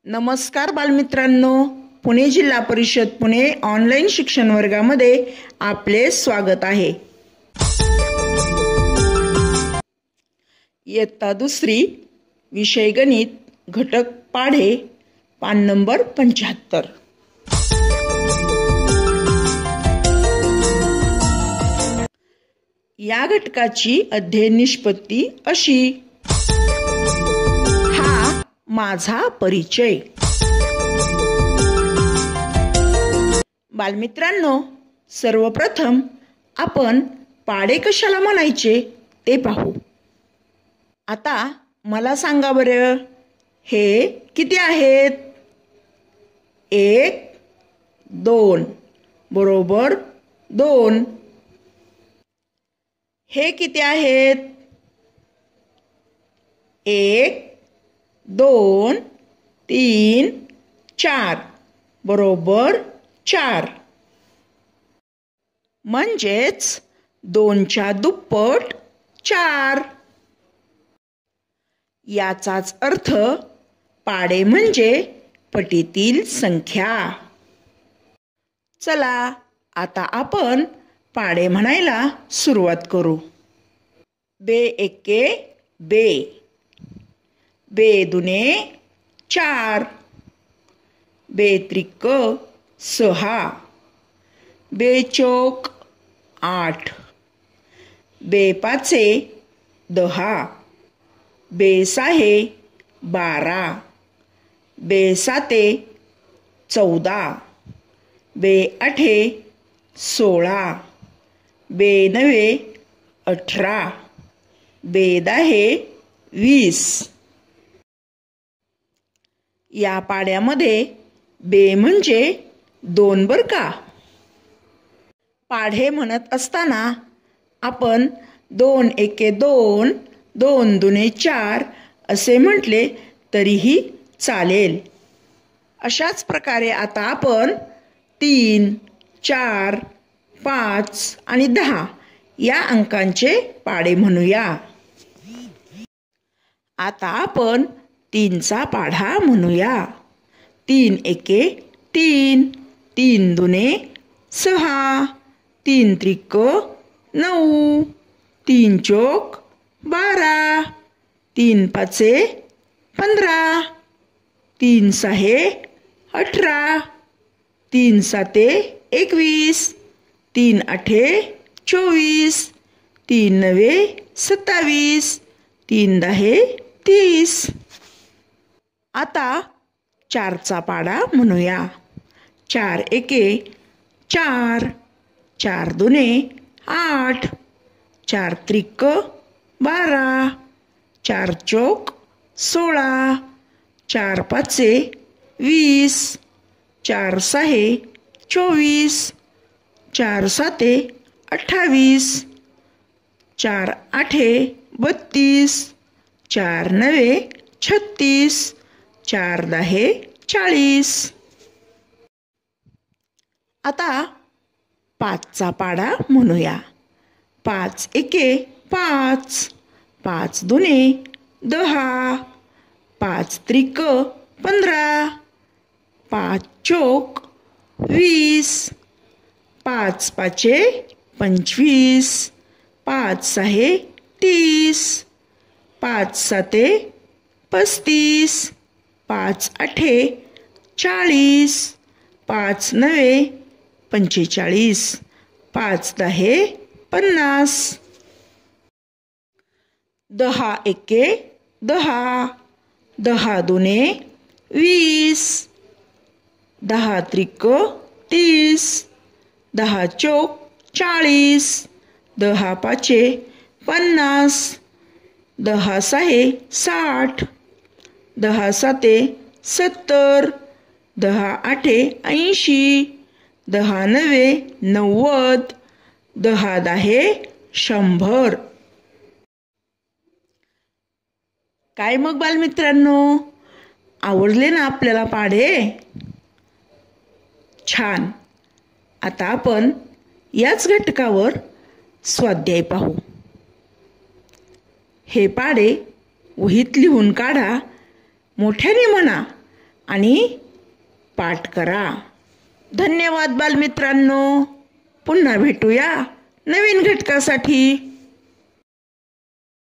नमस्कार बालमित्रांनो, पुणे जिल्हा परिषद पुणे ऑनलाईन शिक्षण वर्गामध्ये आपले स्वागत आहे। इयत्ता दुसरी, विषय गणित, घटक पाढे, पान नंबर 75। या घटकाची अध्ययन निष्पत्ती अशी। हा माझा परिचय। बालमित्रांनो, सर्वप्रथम आपण पाढे कशाला म्हणायचे ते पाहू। आता मला सांगा बरं, हे किती आहेत? 1 2 बरोबर 2। हे किती आहेत? 1 2 3 4 बरोबर 4। म्हणजेच 2च्या दुप्पट 4। याचाच अर्थ पाढे म्हणजे पटीतील संख्या। चला आता आपण पाढे म्हणायला सुरुवात करू। बे एके बे, बे दुने 4, बे त्रिक 6, बे चौक 8, बे पाचे 10, बे साहे 12, बे साते 14, बे आठे 16, बे नवे 18, बे दाहे 20। या पाढ्यामध्ये बे म्हणजे 2 बर का। पाढे म्हणत असताना आपण 2 एके 2, 2 दुने 4 असे म्हटले तरीही चालेल। अशाच प्रकारे आता आपण 3, 4, 5 आणि 10 या अंकांचे पाढे म्हणूया। आता आपण 3चा पाढा म्हणूया। 3 एके 3, 3 दुने 6, 3 त्रिक 9, 3 चौक 12, 3 पाचे 15, 3 साहे 18, 3 साते 21, 3 आठे 24, 3 नवे 27, 3 दाहे 30। आता 4चा पाढा म्हणूया। 4 एके 4, 4 दुने 8, 4 त्रिक 12, 4 चौक 16, 4 पाचे 20, 4 साहे 24, 4 साते 28, 4 आठे 32, 4 नवे 36, 4 दाहे 40। आता 5चा पाढा म्हणूया। 5 एके 5, 5 दुने 10, 5 त्रिक 15, 5 चौक 20, 5 पाचे 25, 5 साहे 30, 5 साते 35, 5 आठे 40, 5 नवे 45, 5 दाहे 50। 10 एके 10, 10 दुने 20, 10 त्रिक 30, 10 चौक 40, 10 पाचे 50, 10 साहे 60, 10 साते 70, 10 आठे 80, 10 नवे 90, 10 दाहे 100। काय मग बालमित्रांनो, आवडले ना आपल्याला पाढे? छान। आता आपण याच घटकावर स्वाध्याय पाहू। हे पाढे वहीत लिहून काढा, मोठ्याने म्हणा आणि पाठ करा. धन्यवाद बालमित्रांनो. पुन्हा भेटूया नवीन घटकासाठी.